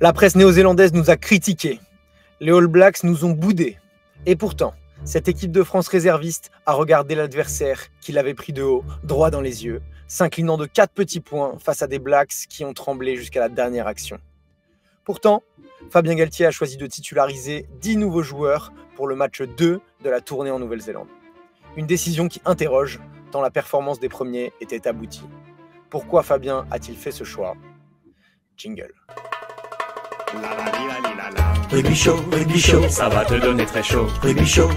La presse néo-zélandaise nous a critiqués. Les All Blacks nous ont boudés. Et pourtant, cette équipe de France réserviste a regardé l'adversaire qui l'avait pris de haut, droit dans les yeux, s'inclinant de 4 petits points face à des Blacks qui ont tremblé jusqu'à la dernière action. Pourtant, Fabien Galthié a choisi de titulariser 10 nouveaux joueurs pour le match 2 de la tournée en Nouvelle-Zélande. Une décision qui interroge, tant la performance des premiers était aboutie. Pourquoi Fabien a-t-il fait ce choix? Jingle. Rugby show, ça va te donner très chaud. Rugby show,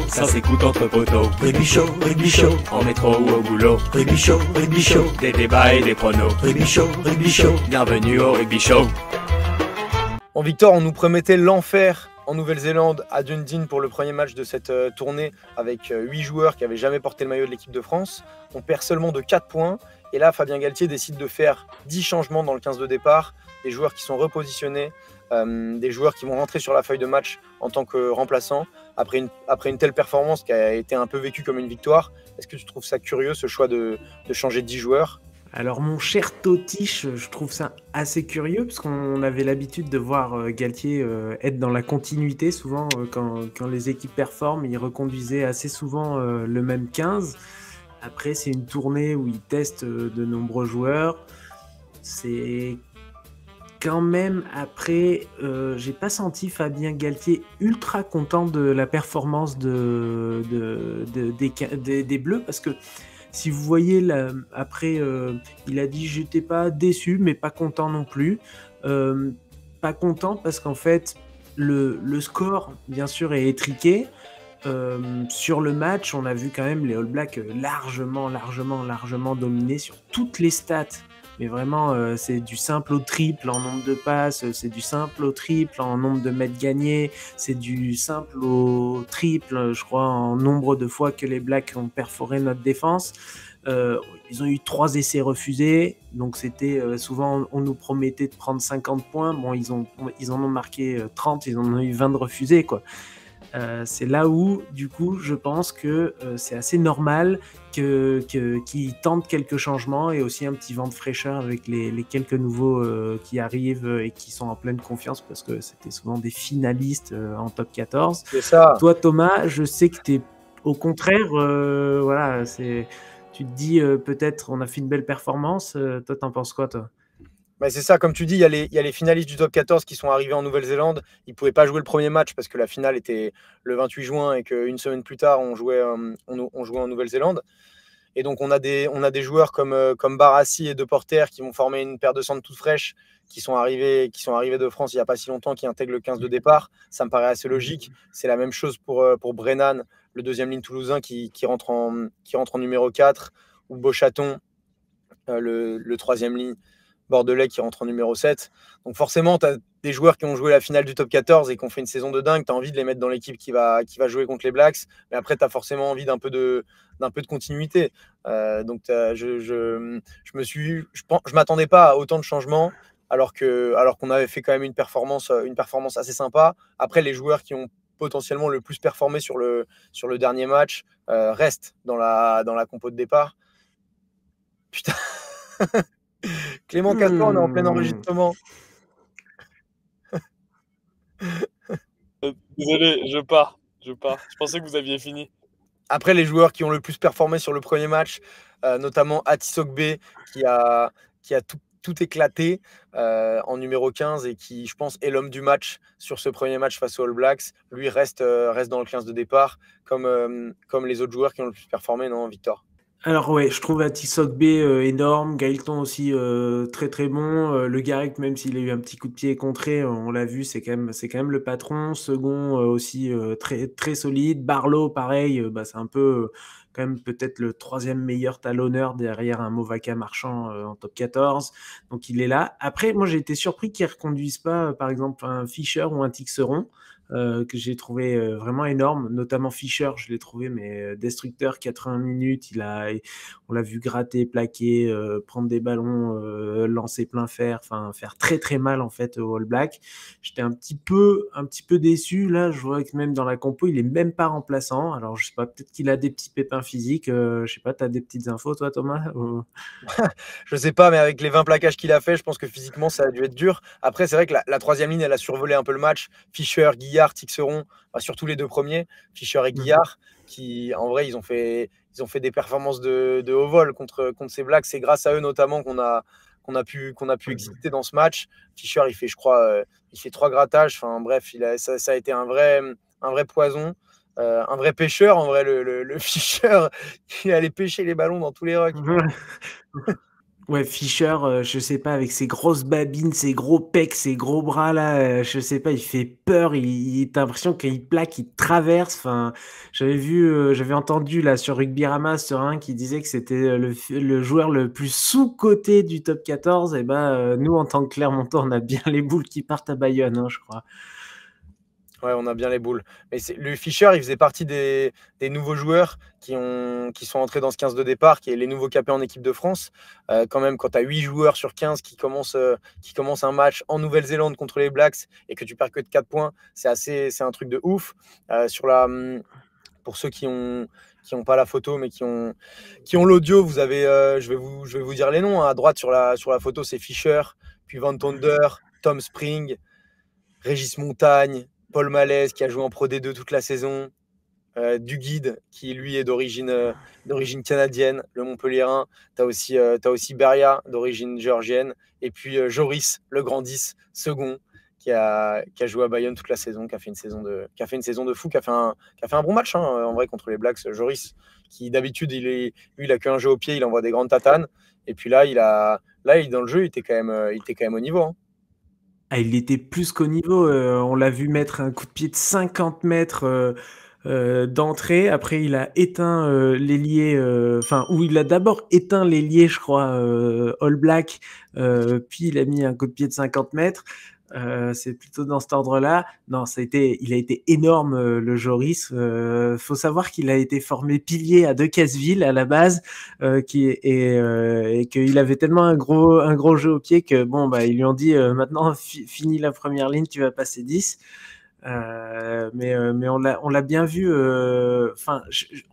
ça s'écoute entre poteaux. Rugby show, en métro ou au boulot. Rugby show, des débats et des pronos. Rugby show, bienvenue au Rugby Show. En Victor, on nous promettait l'enfer en Nouvelle-Zélande à Dundee pour le premier match de cette tournée avec 8 joueurs qui n'avaient jamais porté le maillot de l'équipe de France. On perd seulement de 4 points. Et là, Fabien Galthié décide de faire 10 changements dans le 15 de départ. Des joueurs qui sont repositionnés, des joueurs qui vont rentrer sur la feuille de match en tant que remplaçants. Après une telle performance qui a été un peu vécue comme une victoire, est-ce que tu trouves ça curieux, ce choix de changer 10 joueurs ? Alors mon cher Totiche, je trouve ça assez curieux parce qu'on avait l'habitude de voir Galthié être dans la continuité. Souvent quand les équipes performent, il reconduisait assez souvent le même 15. Après c'est une tournée où il teste de nombreux joueurs. C'est quand même après, j'ai pas senti Fabien Galthié ultra content de la performance des Bleus parce que si vous voyez là, après, il a dit j'étais pas déçu mais pas content non plus. Pas content parce qu'en fait le score bien sûr est étriqué. Sur le match, on a vu quand même les All Blacks largement dominés sur toutes les stats. Mais vraiment, c'est du simple au triple en nombre de passes, c'est du simple au triple en nombre de mètres gagnés, c'est du simple au triple, je crois, en nombre de fois que les Blacks ont perforé notre défense. Ils ont eu 3 essais refusés, donc c'était souvent, on nous promettait de prendre 50 points. Bon, ils en ont marqué 30, ils en ont eu 20 de refusés, quoi. C'est là où, du coup, je pense que c'est assez normal qu'ils tentent quelques changements et aussi un petit vent de fraîcheur avec les quelques nouveaux qui arrivent et qui sont en pleine confiance parce que c'était souvent des finalistes en top 14. C'est ça. Toi, Thomas, je sais que tu es au contraire, voilà, tu te dis peut-être on a fait une belle performance. Toi, t'en penses quoi, toi ? Bah c'est ça, comme tu dis, il y a les finalistes du top 14 qui sont arrivés en Nouvelle-Zélande. Ils ne pouvaient pas jouer le premier match parce que la finale était le 28 juin et qu'une semaine plus tard, on jouait en Nouvelle-Zélande. Et donc, on a des joueurs comme Barassi et De Porter qui vont former une paire de centres toutes fraîches qui sont arrivés de France il n'y a pas si longtemps, qui intègrent le 15 de départ. Ça me paraît assez logique. C'est la même chose pour Brennan, le deuxième ligne toulousain qui rentre en numéro 4, ou Beauchaton, le troisième ligne bordelais qui rentre en numéro 7. Donc forcément, tu as des joueurs qui ont joué la finale du top 14 et qui ont fait une saison de dingue. Tu as envie de les mettre dans l'équipe qui va jouer contre les Blacks. Mais après, tu as forcément envie d'un peu de continuité. Donc je m'attendais pas à autant de changements alors qu'on avait fait quand même une performance assez sympa. Après, les joueurs qui ont potentiellement le plus performé sur le dernier match restent dans la compo de départ. Putain. Clément Castor, on est en plein enregistrement. Désolé, je pars. Je pensais que vous aviez fini. Après, les joueurs qui ont le plus performé sur le premier match, notamment Atisogbe, qui a tout éclaté en numéro 15 et qui, je pense, est l'homme du match sur ce premier match face aux All Blacks. Lui reste dans le 15 de départ, comme les autres joueurs qui ont le plus performé, non, Victor? Alors ouais, je trouve Atisogbe énorme, Gaëlton aussi très très bon, Le Garrick, même s'il a eu un petit coup de pied contré, on l'a vu, c'est quand même le patron. Second aussi très très solide. Barlow pareil, c'est un peu quand même peut-être le 3e meilleur talonneur derrière un Movaka Marchand en top 14, donc il est là. Après, moi j'ai été surpris qu'ils ne reconduisent pas par exemple un Fischer ou un Tixeron. que j'ai trouvé vraiment énorme, notamment Fischer, je l'ai trouvé mais destructeur, 80 minutes, on l'a vu gratter, plaquer, prendre des ballons, lancer plein fer, enfin faire très très mal en fait au All Black. J'étais un petit peu déçu là, je vois que même dans la compo, il est même pas remplaçant. Alors je sais pas, peut-être qu'il a des petits pépins physiques, je sais pas, tu as des petites infos toi Thomas? Je sais pas, mais avec les 20 plaquages qu'il a fait, je pense que physiquement, ça a dû être dur. Après, c'est vrai que la troisième ligne, elle a survolé un peu le match. Fischer, Guillard, Tixeron, enfin, surtout les deux premiers, Fischer et Guillard, qui, en vrai, ils ont fait des performances de haut vol contre ces Blacks. C'est grâce à eux, notamment, qu'on a pu exister dans ce match. Fischer, il fait, je crois, il fait 3 grattages. Enfin, bref, ça a été un vrai poison. Un vrai pêcheur, en vrai, le Fischer, il allait pêcher les ballons dans tous les rucks. Ouais, Fischer, je sais pas, avec ses grosses babines, ses gros pecs, ses gros bras là, je sais pas, il fait peur. T'as l'impression qu'il plaque, il traverse. Enfin, j'avais entendu là sur Rugby Rama sur un qui disait que c'était le joueur le plus sous-coté du top 14. Et ben, nous en tant que Clermontois, on a bien les boules qui partent à Bayonne, hein, je crois. Ouais, on a bien les boules. Mais le Fischer, il faisait partie des nouveaux joueurs qui sont entrés dans ce 15 de départ, qui est les nouveaux capés en équipe de France. Quand même, quand tu as 8 joueurs sur 15 qui commencent un match en Nouvelle-Zélande contre les Blacks et que tu perds que de 4 points, c'est un truc de ouf. Pour ceux qui ont pas la photo, mais qui ont l'audio, vous avez, je vais vous dire les noms, hein. À droite sur la photo, c'est Fischer, puis Van Tonder, Tom Spring, Régis Montagne, Paul Malaise qui a joué en Pro D2 toute la saison, Duguid qui lui est d'origine canadienne, le Montpellierin. Tu as aussi Beria d'origine géorgienne, et puis Joris, le grand 10, second, qui a joué à Bayonne toute la saison, qui a fait une saison de fou, qui a fait un bon match, hein, en vrai, contre les Blacks. Joris, qui d'habitude il a qu'un jeu au pied, il envoie des grandes tatanes, et puis là dans le jeu, il était quand même au niveau, hein. Ah, il était plus qu'au niveau. On l'a vu mettre un coup de pied de 50 mètres d'entrée. Après, il a éteint l'ailier. Enfin, où il a d'abord éteint l'ailier, je crois, All Black. Puis il a mis un coup de pied de 50 mètres. C'est plutôt dans cet ordre-là. Non, il a été énorme, le Joris. Faut savoir qu'il a été formé pilier à Decazeville à la base, et qu'il avait tellement un gros jeu au pied que bon, bah, ils lui ont dit maintenant fini la première ligne, tu vas passer 10. Mais on l'a bien vu. Enfin,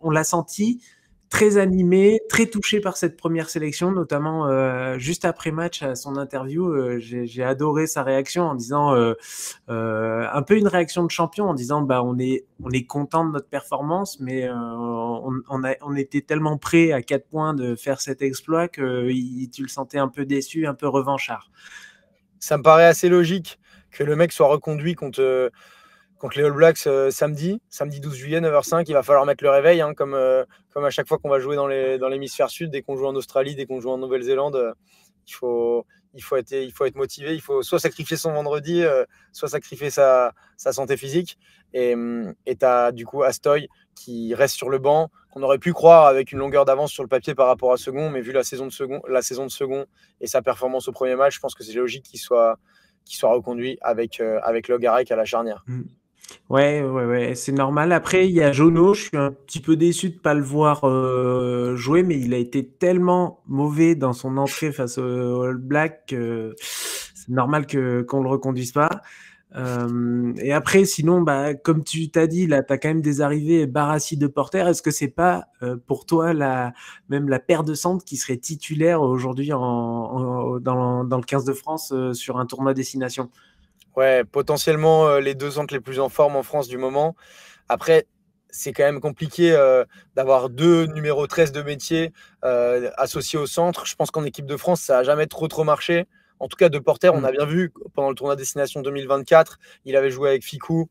on l'a senti très animé, très touché par cette première sélection, notamment juste après match à son interview. J'ai adoré sa réaction en disant un peu une réaction de champion, en disant bah on est content de notre performance, mais on était tellement prêt à 4 points de faire cet exploit que tu le sentais un peu déçu, un peu revanchard. Ça me paraît assez logique que le mec soit reconduit contre les All Blacks samedi 12 juillet, 9h05. Il va falloir mettre le réveil, hein, comme à chaque fois qu'on va jouer dans l'hémisphère sud. Dès qu'on joue en Australie, dès qu'on joue en Nouvelle-Zélande, il faut être motivé. Il faut soit sacrifier son vendredi, soit sacrifier sa santé physique. Et tu as du coup Astoy qui reste sur le banc, qu'on aurait pu croire avec une longueur d'avance sur le papier par rapport à Second, mais vu la saison de Second et sa performance au premier match, je pense que c'est logique qu'il soit reconduit avec Logarec à la charnière. Ouais, c'est normal. Après, il y a Jono, je suis un petit peu déçu de ne pas le voir jouer, mais il a été tellement mauvais dans son entrée face au All Black que c'est normal qu'on ne le reconduise pas. Et après, sinon, bah, comme tu t'as dit, là, tu as quand même des arrivées Barassi de Porter. Est-ce que c'est pas pour toi même la paire de centres qui serait titulaire aujourd'hui dans le 15 de France sur un tournoi destination? Ouais, potentiellement les deux centres les plus en forme en France du moment. Après, c'est quand même compliqué d'avoir deux numéros 13 de métier associés au centre. Je pense qu'en équipe de France, ça n'a jamais trop marché. En tout cas, De Porter, on a bien vu pendant le tournoi Destination 2024, il avait joué avec Ficou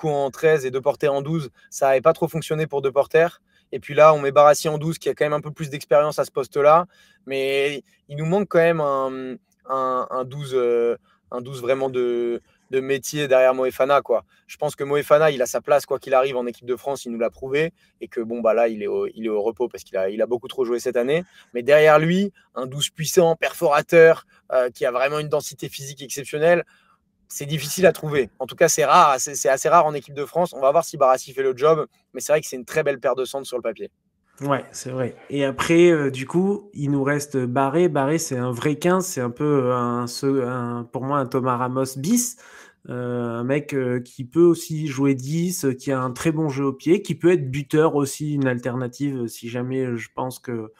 en 13 et De Porter en 12. Ça n'avait pas trop fonctionné pour De Porter. Et puis là, on met Barassi en 12, qui a quand même un peu plus d'expérience à ce poste-là. Mais il nous manque quand même un 12 vraiment de métier derrière Moefana, quoi. Je pense que Moefana, il a sa place quoi qu'il arrive en équipe de France, il nous l'a prouvé, et que bon bah là il est au repos parce qu'il a beaucoup trop joué cette année. Mais derrière lui, un 12 puissant, perforateur, qui a vraiment une densité physique exceptionnelle. c'est difficile à trouver. En tout cas, c'est rare, c'est assez rare en équipe de France. On va voir si Barassi fait le job, mais c'est vrai que c'est une très belle paire de centres sur le papier. Ouais, c'est vrai. Et après, du coup, il nous reste Barré. Barré, c'est un vrai 15. C'est un peu pour moi un Thomas Ramos bis. Un mec qui peut aussi jouer 10, qui a un très bon jeu au pied, qui peut être buteur aussi, une alternative si jamais je pense que,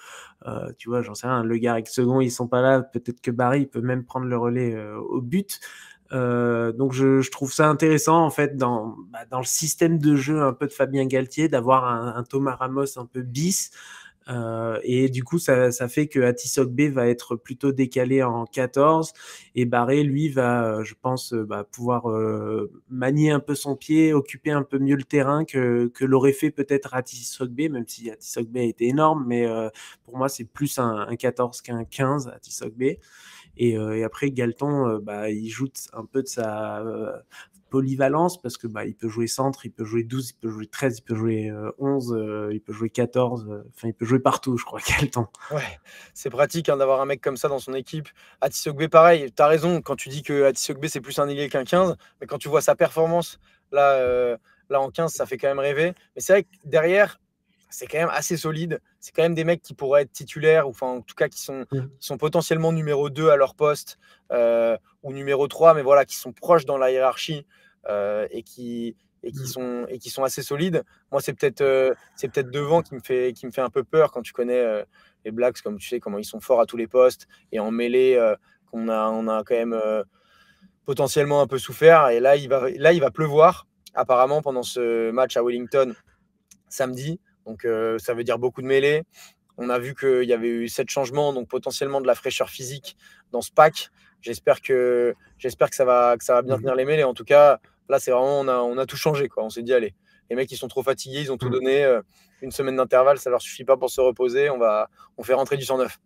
tu vois, j'en sais rien, Le Gars et Second, ils sont pas là. Peut-être que Barré, il peut même prendre le relais au but. Donc je trouve ça intéressant en fait dans le système de jeu un peu de Fabien Galtier d'avoir un Thomas Ramos un peu bis. Et du coup ça fait que Atisogbe va être plutôt décalé en 14 et Barré lui va je pense pouvoir manier un peu son pied, occuper un peu mieux le terrain que l'aurait fait peut-être Atisogbe, même si Atisogbe était énorme, mais pour moi c'est plus un 14 qu'un 15 Atisogbe. Et après, Galton, il joue un peu de sa polyvalence parce que il peut jouer centre, il peut jouer 12, il peut jouer 13, il peut jouer 11, il peut jouer 14. Enfin, il peut jouer partout, je crois, Galton. Ouais, c'est pratique d'avoir un mec comme ça dans son équipe. Atisogbe, pareil, tu as raison quand tu dis que Atisogbe, c'est plus un ailier qu'un 15, mais quand tu vois sa performance là en 15, ça fait quand même rêver. Mais c'est vrai que derrière, c'est quand même assez solide. C'est quand même des mecs qui pourraient être titulaires, ou enfin, en tout cas qui sont potentiellement numéro 2 à leur poste, ou numéro 3, mais voilà, qui sont proches dans la hiérarchie et qui sont assez solides. Moi, c'est peut-être devant qui me fait un peu peur quand tu connais les Blacks, comme tu sais, comment ils sont forts à tous les postes, et en mêlée, on a quand même potentiellement un peu souffert. Et là, il va pleuvoir, apparemment, pendant ce match à Wellington samedi. Donc, ça veut dire beaucoup de mêlées. On a vu qu'il y avait eu 7 changements, donc potentiellement de la fraîcheur physique dans ce pack. J'espère que ça va bien tenir les mêlées. En tout cas, là, c'est vraiment, on a tout changé, quoi. On s'est dit, allez, les mecs, ils sont trop fatigués, ils ont tout donné. Une semaine d'intervalle, ça leur suffit pas pour se reposer. On fait rentrer du 109.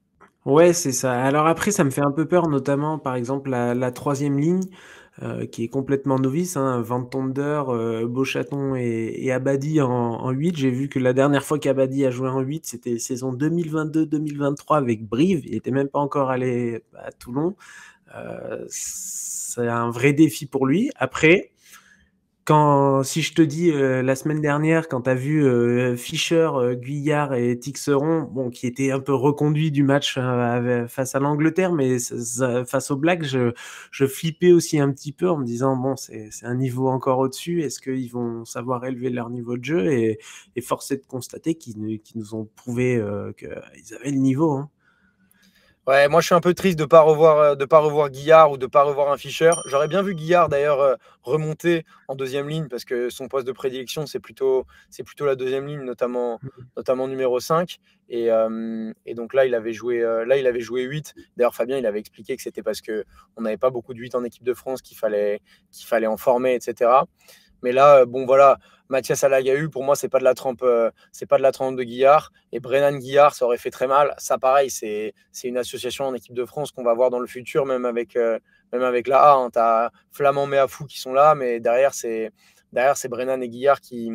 Ouais, c'est ça. Alors après, ça me fait un peu peur, notamment par exemple la troisième ligne, qui est complètement novice, hein, Van Tonder, Beauchaton et Abadi en 8. J'ai vu que la dernière fois qu'Abadi a joué en 8, c'était saison 2022-2023 avec Brive. Il était même pas encore allé à Toulon. C'est un vrai défi pour lui. Après, si je te dis la semaine dernière, quand tu as vu Fischer, Guyard et Tixeron, bon, qui étaient un peu reconduits du match face à l'Angleterre, mais face aux Blacks, je flippais aussi un petit peu en me disant, bon, c'est un niveau encore au-dessus, est-ce qu'ils vont savoir élever leur niveau de jeu, et force est de constater qu'ils nous ont prouvé qu'ils avaient le niveau. Hein. Ouais, moi je suis un peu triste de pas revoir Guillard ou de pas revoir un Fischer. J'aurais bien vu Guillard d'ailleurs remonter en deuxième ligne parce que son poste de prédilection c'est plutôt la deuxième ligne, notamment numéro 5. Et donc là il avait joué 8. D'ailleurs Fabien il avait expliqué que c'était parce que on n'avait pas beaucoup de 8 en équipe de France, qu'il fallait en former, etc. Mais là, bon voilà, Mathias Alagahu, pour moi, c'est pas de la trempe de Guillard. Et Brennan Guillard, ça aurait fait très mal. Ça, pareil, c'est une association en équipe de France qu'on va voir dans le futur, même avec la A. Hein. Tu as Flamand Meafou qui sont là, mais derrière, c'est Brennan et Guillard qui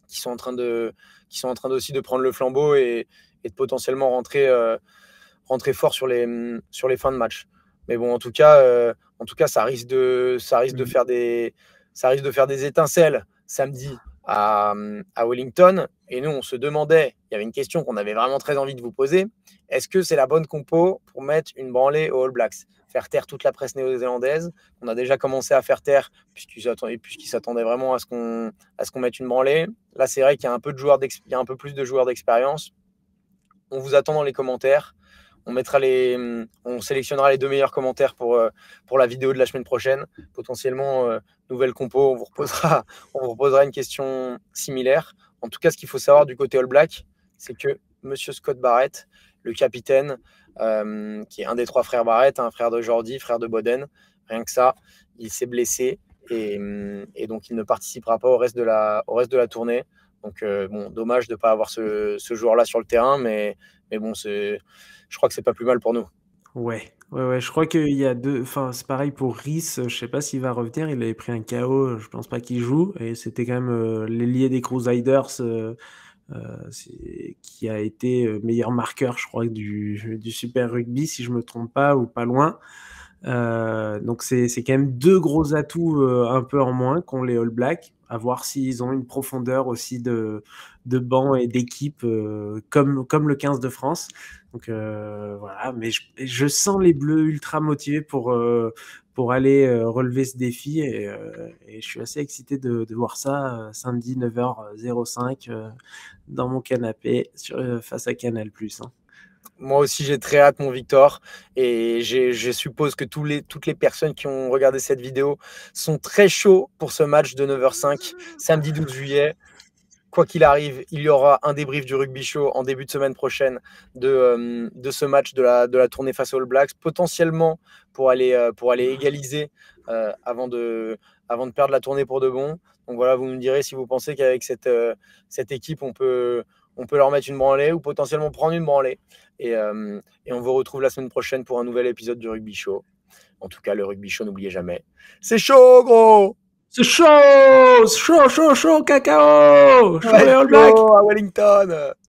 sont en train aussi de prendre le flambeau et de potentiellement rentrer fort sur les fins de match. Mais bon, en tout cas, ça risque de faire des étincelles samedi à Wellington. Et nous, on se demandait, il y avait une question qu'on avait vraiment très envie de vous poser. Est-ce que c'est la bonne compo pour mettre une branlée aux All Blacks? Faire taire toute la presse néo-zélandaise. On a déjà commencé à faire taire puisqu'ils s'attendaient vraiment à ce qu'on mette une branlée. Là, c'est vrai qu'il y a un peu plus de joueurs d'expérience. On vous attend dans les commentaires. On sélectionnera les 2 meilleurs commentaires pour la vidéo de la semaine prochaine. Potentiellement, nouvelle compo, on vous reposera une question similaire. En tout cas, ce qu'il faut savoir du côté All Black, c'est que Monsieur Scott Barrett, le capitaine, qui est un des 3 frères Barrett, un frère de Jordi, frère de Boden, rien que ça, il s'est blessé et donc il ne participera pas au reste de la tournée. Donc bon, dommage de ne pas avoir ce joueur-là sur le terrain, mais bon, je crois que c'est pas plus mal pour nous. Ouais, je crois qu'il y a c'est pareil pour Rhys, je sais pas s'il va revenir, il avait pris un KO, je pense pas qu'il joue, et c'était quand même l'ailier des Crusaders qui a été meilleur marqueur, je crois, du Super Rugby, si je me trompe pas, ou pas loin. Donc c'est quand même 2 gros atouts un peu en moins qu'ont les All Blacks. À voir s'ils ont une profondeur aussi de banc et d'équipe comme le 15 de France. Donc voilà, mais je sens les Bleus ultra motivés pour aller relever ce défi et je suis assez excité de voir ça samedi 9h05 dans mon canapé face à Canal+. Hein. Moi aussi, j'ai très hâte, mon Victor. Et je suppose que toutes les personnes qui ont regardé cette vidéo sont très chauds pour ce match de 9h05, samedi 12 juillet. Quoi qu'il arrive, il y aura un débrief du Rugby Show en début de semaine prochaine de ce match de la tournée face aux All Blacks, potentiellement pour aller égaliser avant de perdre la tournée pour de bon. Donc voilà, vous me direz si vous pensez qu'avec cette équipe, on peut leur mettre une branlée ou potentiellement prendre une branlée. Et on vous retrouve la semaine prochaine pour un nouvel épisode du Rugby Show. En tout cas, le Rugby Show, n'oubliez jamais, c'est chaud, gros! C'est chaud, chaud, chaud, chaud, cacao, chaud les All Blacks. À Wellington.